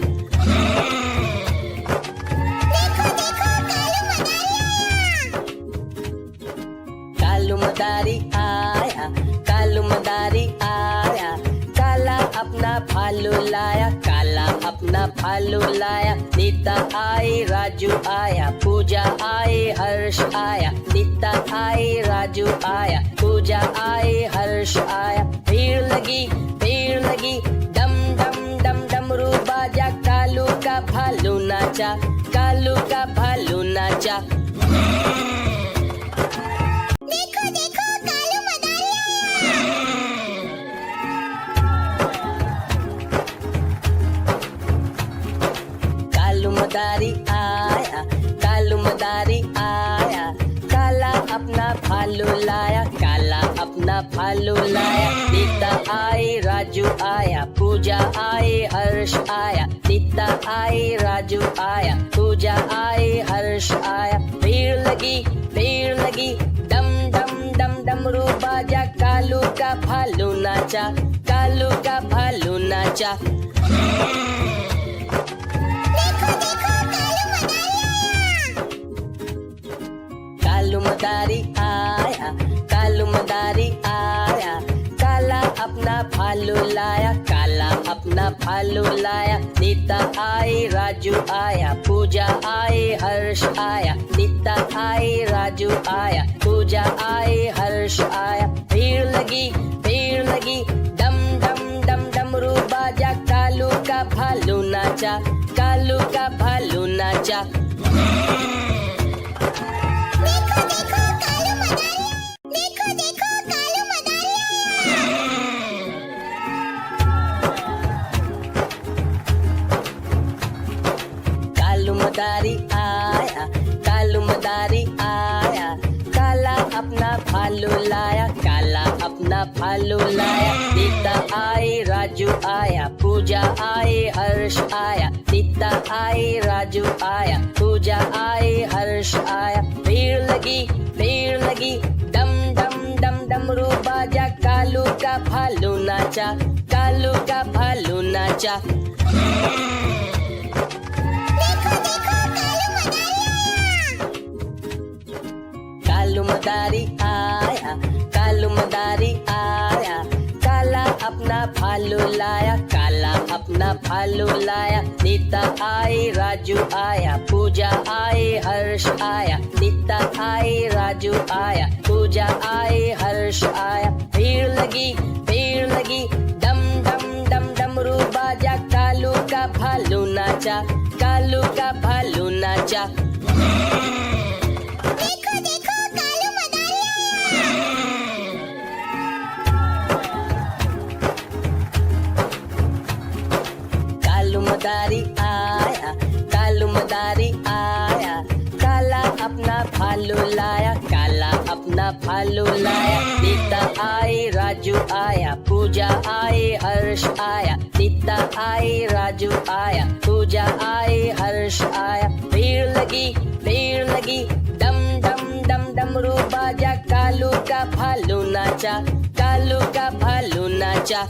कालू मदारी आया, कालू मदारी आया, काला अपना भालू लाया, काला अपना भालू लाया, नीता आई राजू आया, पूजा आई हर्ष आया, नीता आई राजू आया, पूजा आई हर्ष आया। भीड़ लगी, डम डम डम डमरू बाजा, कालू का भालू नाचा, कालू का भालू नाचा। कालू मदारी आया, कालू मदारी आया, काला अपना भालू लाया, काला अपना अपना भालू लाया, नीता आई राजू आया, पूजा आई हर्ष आया, नीता आई राजू आया, पूजा आई हर्ष आया। भीड़ लगी डम डम डम डमरू बाजा, कालू का भालू नाचा, कालू का भालू नाचा। कालू मदारी आया, कालू मदारी आया, काला अपना भालू लाया, काला अपना भालू लाया, नीता आई राजू आया, पूजा आई हर्ष आया, नीता आई राजू आया, पूजा आई हर्ष आया। भीड़ लगी डम डम डम डमरू बाजा, कालू का भालू नाचा, कालू का भालू नाचा। कालू मदारी आया, कालू मदारी आया, काला अपना भालू लाया, काला अपना भालू लाया, नीता आई राजू आया, पूजा आई हर्ष आया, नीता आई राजू आया, पूजा आई हर्ष आया। भीड़ लगी डम डम डम डमरू बाजा, कालू का भालू नाचा, कालू का भालू नाचा। कालू मदारी आया, कालू मदारी आया, काला अपना भालू लाया, काला अपना भालू लाया, नीता आई राजू आया, पूजा आई हर्ष आया, नीता आई राजू आया, पूजा आई हर्ष आया। भीड़ लगी डम डम डम डमरू बाजा, कालू का भालू नाचा, कालू का भालू नाचा। कालू मदारी आया, कालू मदारी आया, काला अपना भालू लाया, काला अपना भालू लाया, नीता आई राजू आया, पूजा आई हर्ष आया, नीता आई राजू आया, पूजा आई हर्ष आया। भीड़ लगी डम डम डम डमरू बाजा, कालू का भालू नाचा, कालू का भालू नाचा।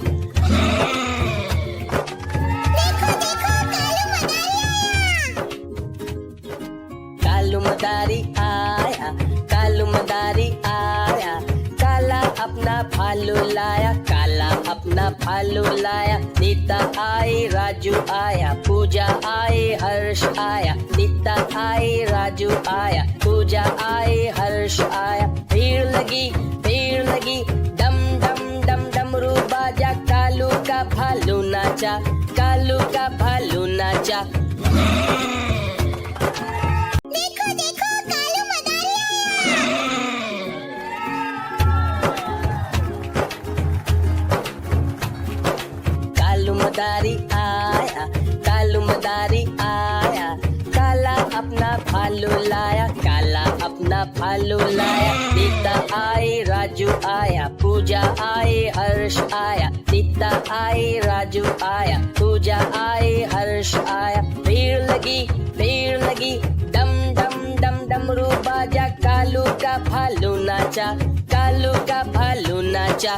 कालू मदारी आया, कालू मदारी आया, काला अपना भालू लाया, काला अपना भालू लाया, नीता आई राजू आया, पूजा आई हर्ष आया, नीता आई राजू आया, पूजा आई हर्ष आया। भीड़ लगी डम डम डम डमरू बाजा, कालू का भालू नाचा, कालू का भालू नाचा। कालू मदारी आया, कालू मदारी आया, काला अपना भालू लाया, काला अपना भालू लाया, नीता आई राजू आया, पूजा आई हर्ष आया, नीता आई राजू आया, पूजा आई हर्ष आया। भीड़ लगी डम डम डम डमरू बाजा, कालू का भालू नाचा, कालू का भालू नाचा।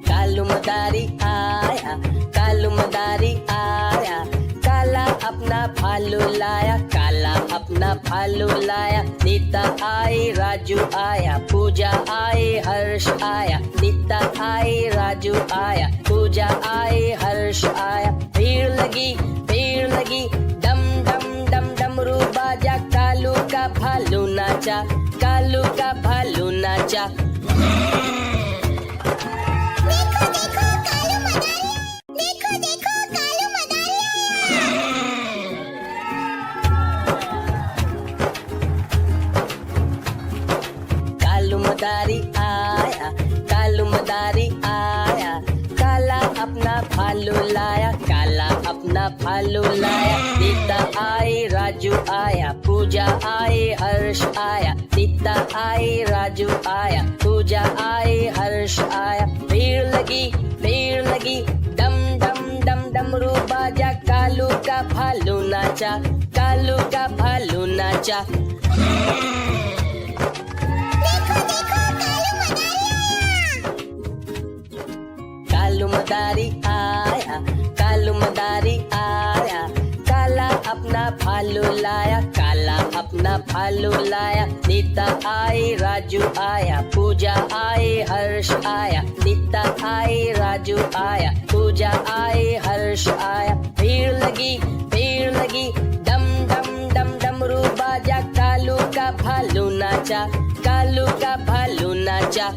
कालू मदारी आया, कालू मदारी आया, काला अपना भालू लाया, काला अपना भालू लाया, नीता आई राजू आया, पूजा आई हर्ष आया, नीता आई राजू आया, पूजा आई हर्ष आया। भीड़ लगी डम डम डम डमरू बाजा, कालू का भालू नाचा, कालू का भालू नाचा। कालू मदारी आया, कालू मदारी आया, काला अपना भालू लाया, काला अपना भालू लाया, नीता आई राजू राजू आया, पूजा आई, हर्ष आया, नीता आई, राजू आया, पूजा आई, हर्ष आया। भीड़ लगी, डम डम डम डमरू बाजा, कालू का भालू नाचा, कालू का भालू नाचा। कालू मदारी आया, कालू मदारी आया, काला अपना भालू लाया, काला अपना भालू लाया। नीता आई, राजू आया, पूजा आई, हर्ष आया, नीता आई, राजू आया, पूजा आई, हर्ष आया। भीड़ लगी, डम डम डम डमरू बाजा, कालू का भालू नाचा, कालू का भालू नाचा।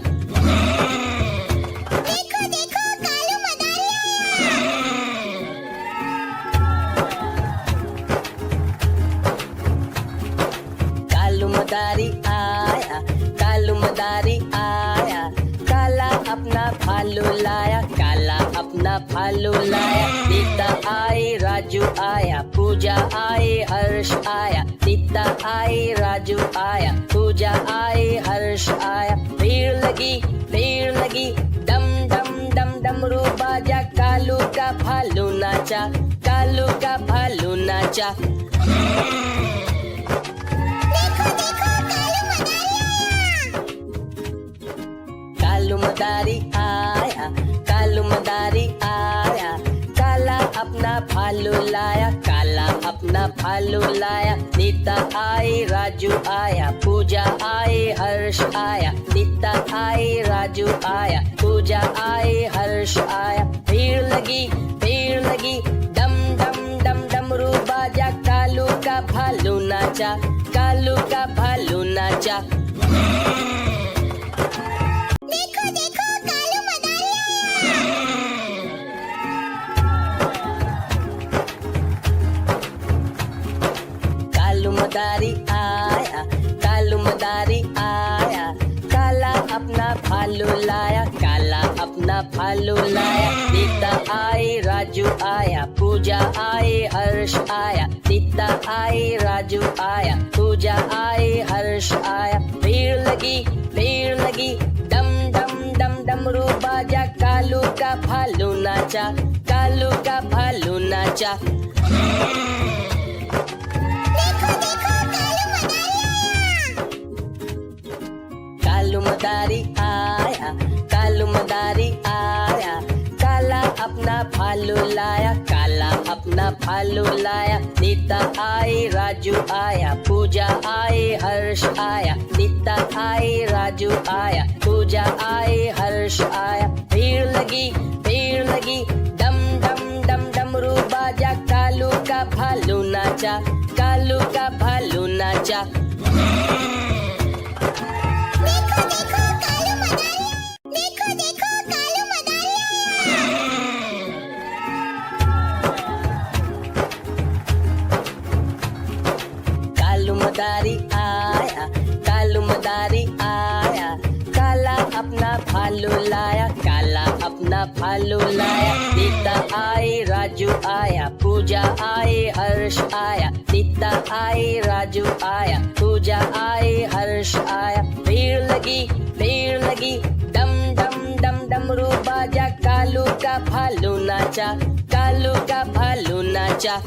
कालू मदारी आया, कालू मदारी आया, काला अपना भालू लाया, काला अपना भालू लाया। नीता आई, राजू आया, पूजा आई, हर्ष आया, नीता आई, राजू आया, पूजा आई, हर्ष आया। भीड़ लगी, डम डम डम डमरू बाजा, कालू का भालू नाचा, कालू का भालू नाचा। कालू मदारी आया, कालू मदारी आया, काला अपना भालू लाया, काला अपना भालू लाया। नीता आई, राजू आया, पूजा आई, हर्ष आया, नीता आई, राजू आया, पूजा आई, हर्ष आया। भीड़ लगी, डम डम डम डमरू बाजा, कालू का भालू नाचा, कालू का भालू नाचा। कालू मदारी आया, कालू मदारी आया, काला अपना भालू लाया, काला अपना भालू लाया। नीता आई, राजू आया, पूजा आई, हर्ष आया, नीता आई, राजू आया, पूजा आई, हर्ष आया। भीड़ लगी, डम डम डम डमरू बाजा, कालू का भालू नाचा, कालू का भालू नाचा। कालू मदारी आया, कालू मदारी आया, काला अपना भालू लाया, काला अपना भालू लाया। नीता आई, राजू आया, पूजा आई, हर्ष आया, नीता आई, राजू आया, पूजा आई, हर्ष आया। भीड़ लगी, डम डम डम डमरू बाजा, कालू का भालू नाचा, कालू का भालू नाचा। कालू मदारी आया, कालू मदारी आया, काला अपना भालू लाया, काला अपना भालू लाया। नीता आई, राजू आया, पूजा आई, हर्ष आया, नीता आई, राजू आया, पूजा आई, हर्ष आया। भीड़ लगी, डम डम डम डमरू बाजा, कालू का भालू नाचा, कालू का भालू नाचा।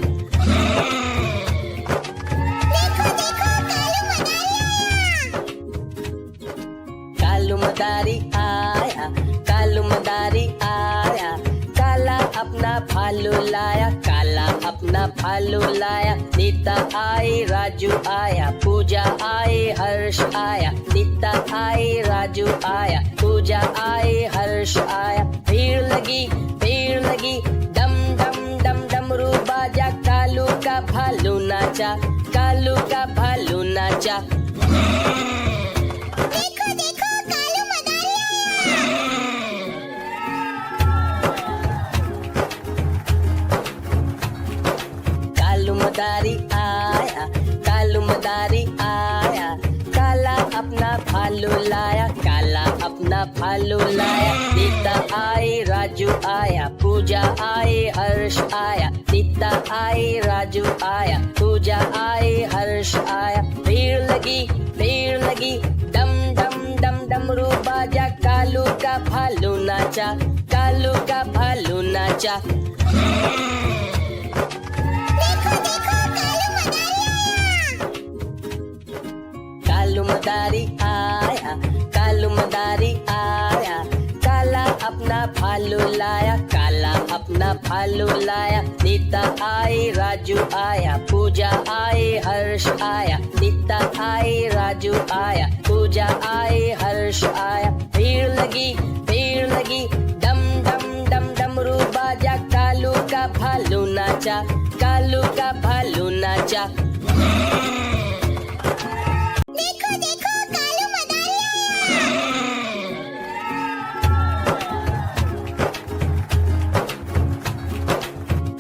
कालू मदारी आया, कालू मदारी आया, काला अपना भालू लाया, काला अपना भालू लाया। नीता आई, राजू आया, पूजा आई, हर्ष आया, नीता आई, राजू आया, पूजा आई, हर्ष आया। भीड़ लगी, डम डम डम डमरू बाजा, कालू का भालू नाचा, कालू का भालू नाचा। कालू मदारी आया, कालू मदारी आया, काला अपना भालू लाया, काला अपना भालू लाया। नीता आई, राजू आया, पूजा आई, हर्ष आया, नीता आई, राजू आया, पूजा आई, हर्ष आया। भीड़ लगी डम डम डम डमरू बाजा, कालू का भालू नाचा, कालू का भालू नाचा। कालू मदारी आया, कालू मदारी आया, काला अपना भालू लाया, काला अपना भालू लाया। नीता आई राजू आया, पूजा आई हर्ष आया, नीता आई राजू आया, पूजा आई हर्ष आया। भीड़ लगी डम डम डम डमरू बाजा, कालू का भालू नाचा, कालू का भालू नाचा।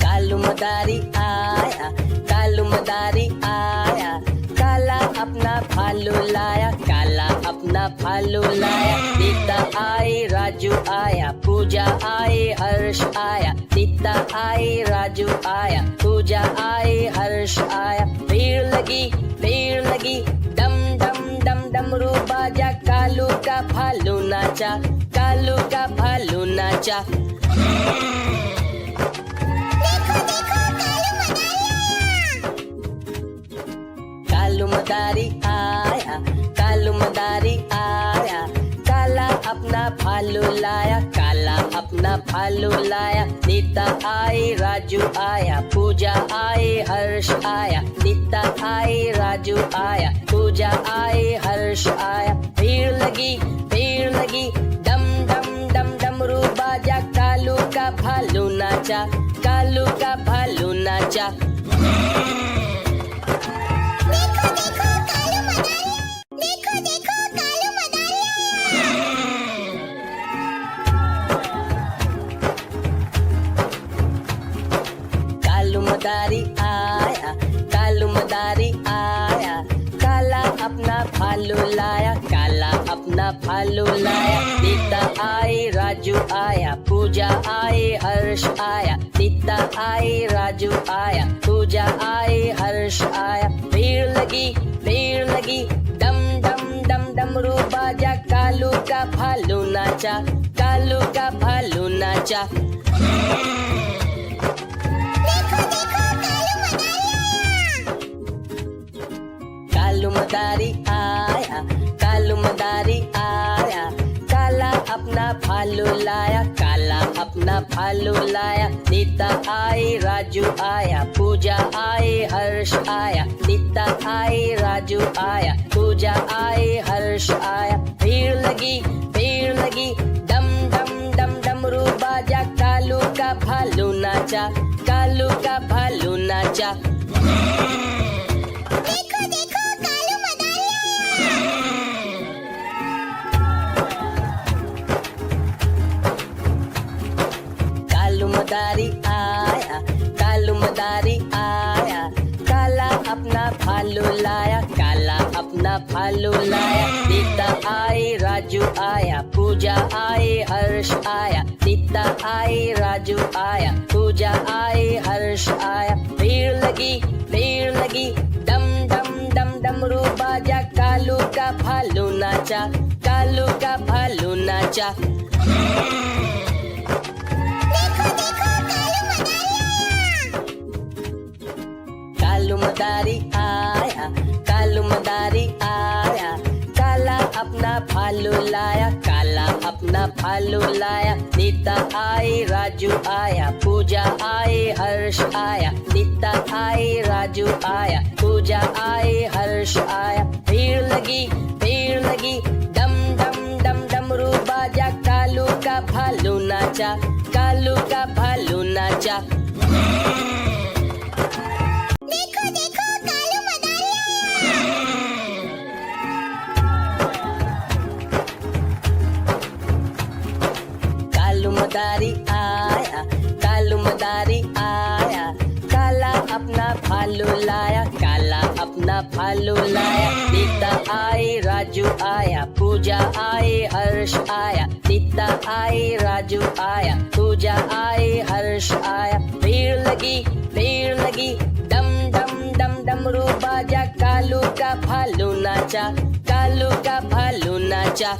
कालू मदारी आया, कालू मदारी आया, काला अपना भालू लाया, काला अपना भालू लाया। नीता आई राजू आया, पूजा आई हर्ष आया, नीता आई राजू आया, पूजा आई हर्ष आया। भीड़ लगी डम डम डम डमरू बाजा, कालू का भालू नाचा, कालू का भालू नाचा। कालू मदारी आया, कालू मदारी आया, काला अपना भालू लाया, काला अपना भालू लाया। नीता आई राजू आया, पूजा आई हर्ष आया, नीता आई राजू आया, पूजा आई हर्ष आया। भीड़ लगी डम डम डम डमरू बाजा, कालू का भालू नाचा, कालू का भालू नाचा। कालू मदारी आया, कालू मदारी आया, काला अपना भालू लाया, काला अपना भालू लाया। नीता आई राजू आया, पूजा आई हर्ष आया, नीता आई राजू आया, पूजा आई हर्ष आया। भीड़ लगी डम डम डम डमरू बाजा, कालू का भालू नाचा, कालू का भालू नाचा। कालू मदारी आया, कालू मदारी आया, काला अपना भालू लाया, काला अपना भालू लाया। नीता आई राजू आया, पूजा आई हर्ष आया, नीता आई राजू आया, पूजा आई हर्ष आया। भीड़ लगी डम डम डम डमरू बाजा, कालू का भालू नाचा, कालू का भालू नाचा। कालू मदारी आया, कालू मदारी आया, काला अपना भालू लाया, काला अपना भालू लाया। नीता आई राजू आया, पूजा आई हर्ष आया, नीता आई राजू आया, पूजा आई हर्ष आया। भीड़ लगी डम डम डम डमरू बाजा, कालू का भालू नाचा, कालू का भालू नाचा। कालू मदारी आया, कालू मदारी आया, काला अपना भालू लाया, काला अपना भालू लाया। नीता आई राजू आया, पूजा आई हर्ष आया, नीता आई राजू आया, पूजा आई हर्ष आया। भीड़ लगी डम डम डम डमरू बाजा, कालू का भालू नाचा, कालू का भालू नाचा। कालू मदारी आया, कालू मदारी आया, काला अपना भालू लाया, काला अपना भालू लाया। नीता आई राजू आया, पूजा आई हर्ष आया, नीता आई राजू आया, पूजा आई हर्ष आया। भीड़ लगी डम डम डम डमरू बाजा, कालू भालू नाचा, कालू का भालू नाचा।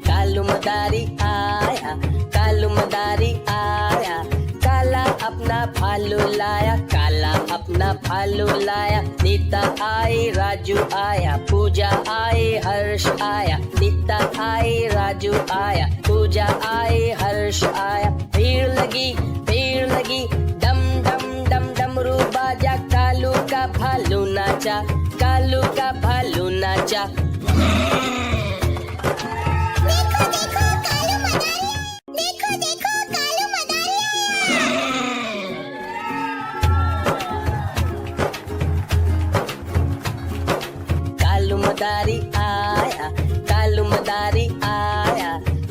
कालू मदारी आया, कालू मदारी आया, काला अपना भालू लाया, काला अपना भालू लाया। नीता आई, राजू आया, पूजा आई, हर्ष आया। नीता आई, राजू आया, पूजा आई, हर्ष आया। भीड़ लगी, भीड़ लगी, डम डम डम डमरू बाजा, कालू का भालू नाचा, कालू का भालू नाचा। कालू मदारी आया, कालू मदारी आया,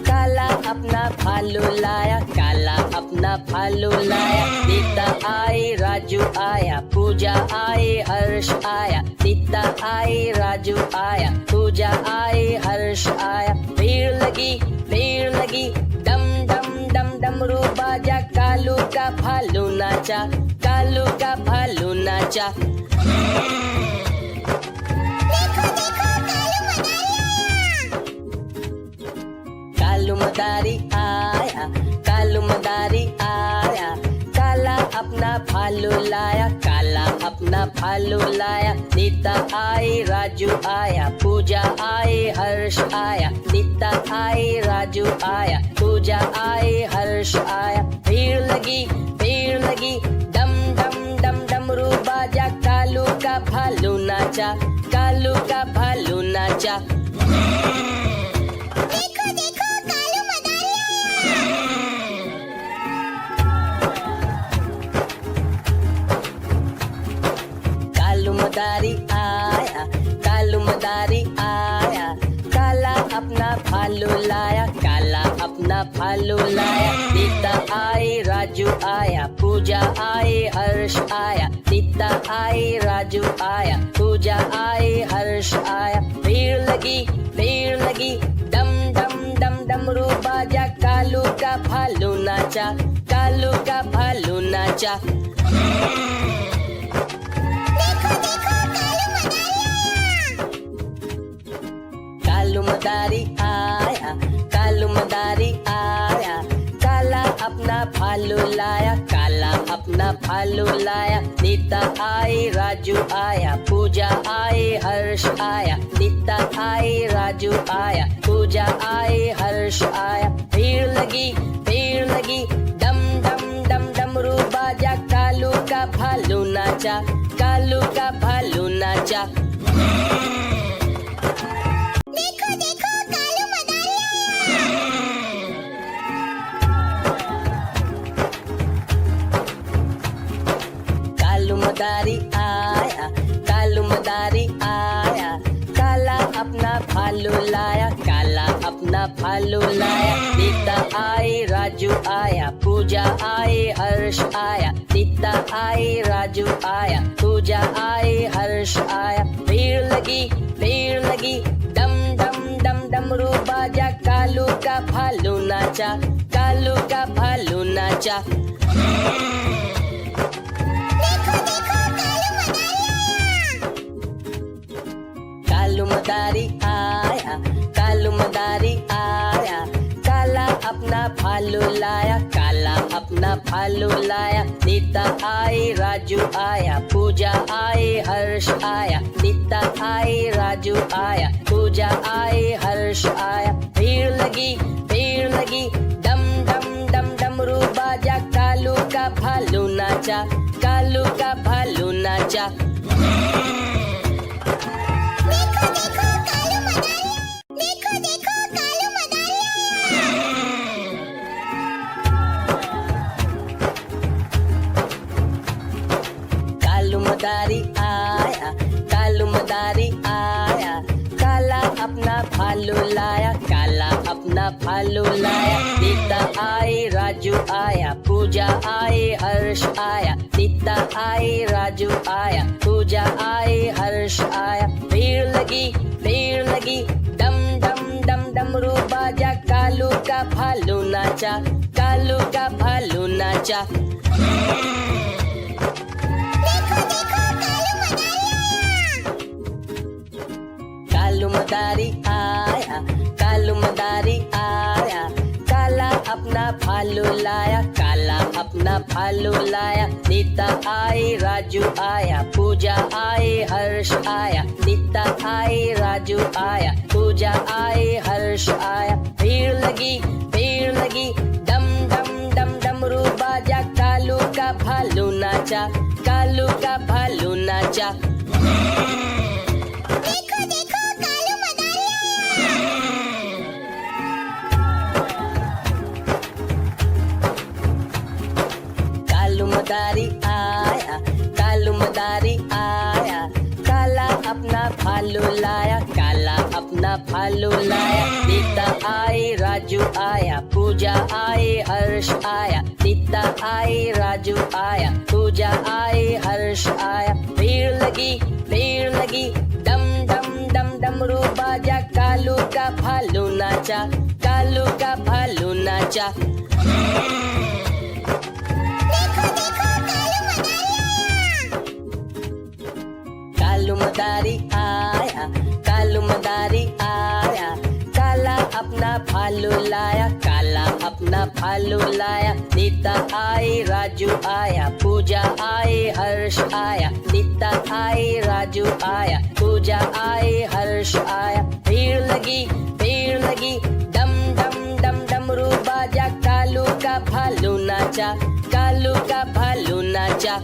काला अपना भालू लाया, काला अपना भालू लाया। नीता आई, राजू आया, पूजा आई, हर्ष आया। नीता आई, राजू आया, पूजा आई, हर्ष आया। भीड़ लगी, भीड़ लगी, डम डम डम डमरू बाजा, कालू का भालू नाचा, कालू का भालू नाचा। कालू मदारी आया, कालू मदारी आया, काला अपना भालू लाया, काला अपना भालू लाया। नीता आई, राजू आया, पूजा आई, हर्ष आया। नीता आई, राजू आया, पूजा आई, हर्ष आया। भीड़ लगी, भीड़ लगी, डम डम डम डमरू बाजा, कालू का भालू नाचा, कालू का भालू नाचा। कालू मदारी आया, कालू मदारी आया, काला अपना भालू लाया, काला अपना भालू लाया। नीता आई, राजू आया, पूजा आई, हर्ष आया। नीता आई, राजू आया, पूजा आई, हर्ष आया। भीड़ लगी, भीड़ लगी, डम डम डम डमरू बाजा, कालू का भालू नाचा, कालू का भालू नाचा। कालू मदारी आया, कालू मदारी आया, काला अपना भालू लाया, काला अपना भालू लाया। नीता आई, राजू आया, पूजा आई, हर्ष आया। नीता आई, राजू आया, पूजा आई, हर्ष आया। भीड़ लगी, भीड़ लगी, डम डम डम डमरू बाजा, कालू का भालू नाचा, कालू का भालू नाचा। कालू मदारी आया, कालू मदारी आया, काला अपना भालू लाया, काला अपना भालू लाया। नीता आई, राजू आया, पूजा आई, हर्ष आया। नीता आई, राजू आया, पूजा आई, हर्ष आया। भीड़ लगी, भीड़ लगी, डम डम डम डमरू बाजा, कालू का भालू नाचा, कालू का भालू नाचा। कालू मदारी आया, कालू मदारी आया, काला अपना भालू लाया, काला अपना भालू लाया। नीता आई, राजू आया, पूजा आई, हर्ष आया। नीता आई, राजू आया, पूजा आई, हर्ष आया। भीड़ लगी, भीड़ लगी, डम डम डम डमरू बाजा, कालू का भालू नाचा, कालू का भालू नाचा। कालू मदारी आया, कालू मदारी आया, काला अपना भालू लाया, काला अपना भालू लाया। नीता आई, राजू आया, पूजा आई, हर्ष आया। नीता आई, राजू आया, पूजा आई, हर्ष आया। भीड़ लगी, भीड़ लगी, डम डम डम डमरू बाजा, कालू का भालू नाचा, कालू का भालू नाचा। नाचा। कालू मदारी आया, कालू मदारी आया, काला अपना भालू लाया, काला अपना भालू लाया। नीता आई, राजू आया, पूजा आई, हर्ष आया। नीता आई, राजू आया, पूजा आई, हर्ष आया। भीड़ लगी डम डम डम डमरू बाजा, कालू का भालू नाचा, कालू का भालू नाचा। कालू मदारी आया, कालू मदारी आया, काला अपना भालू लाया, काला अपना भालू लाया। नीता आई, राजू आया, पूजा आई, हर्ष आया। नीता आई, राजू आया, पूजा आई, हर्ष आया। भीड़ लगी डम डम डम डमरू बाजा, कालू का भालू नाचा, कालू का भालू नाचा। कालू मदारी आया, कालू मदारी आया, काला अपना भालू लाया, काला अपना भालू लाया। नीता आई, राजू आया, पूजा आई, हर्ष आया। नीता आई, राजू आया, पूजा आई, हर्ष आया। भीड़ लगी डम डम डम डमरू बाजा, कालू का भालू नाचा, कालू का भालू नाचा।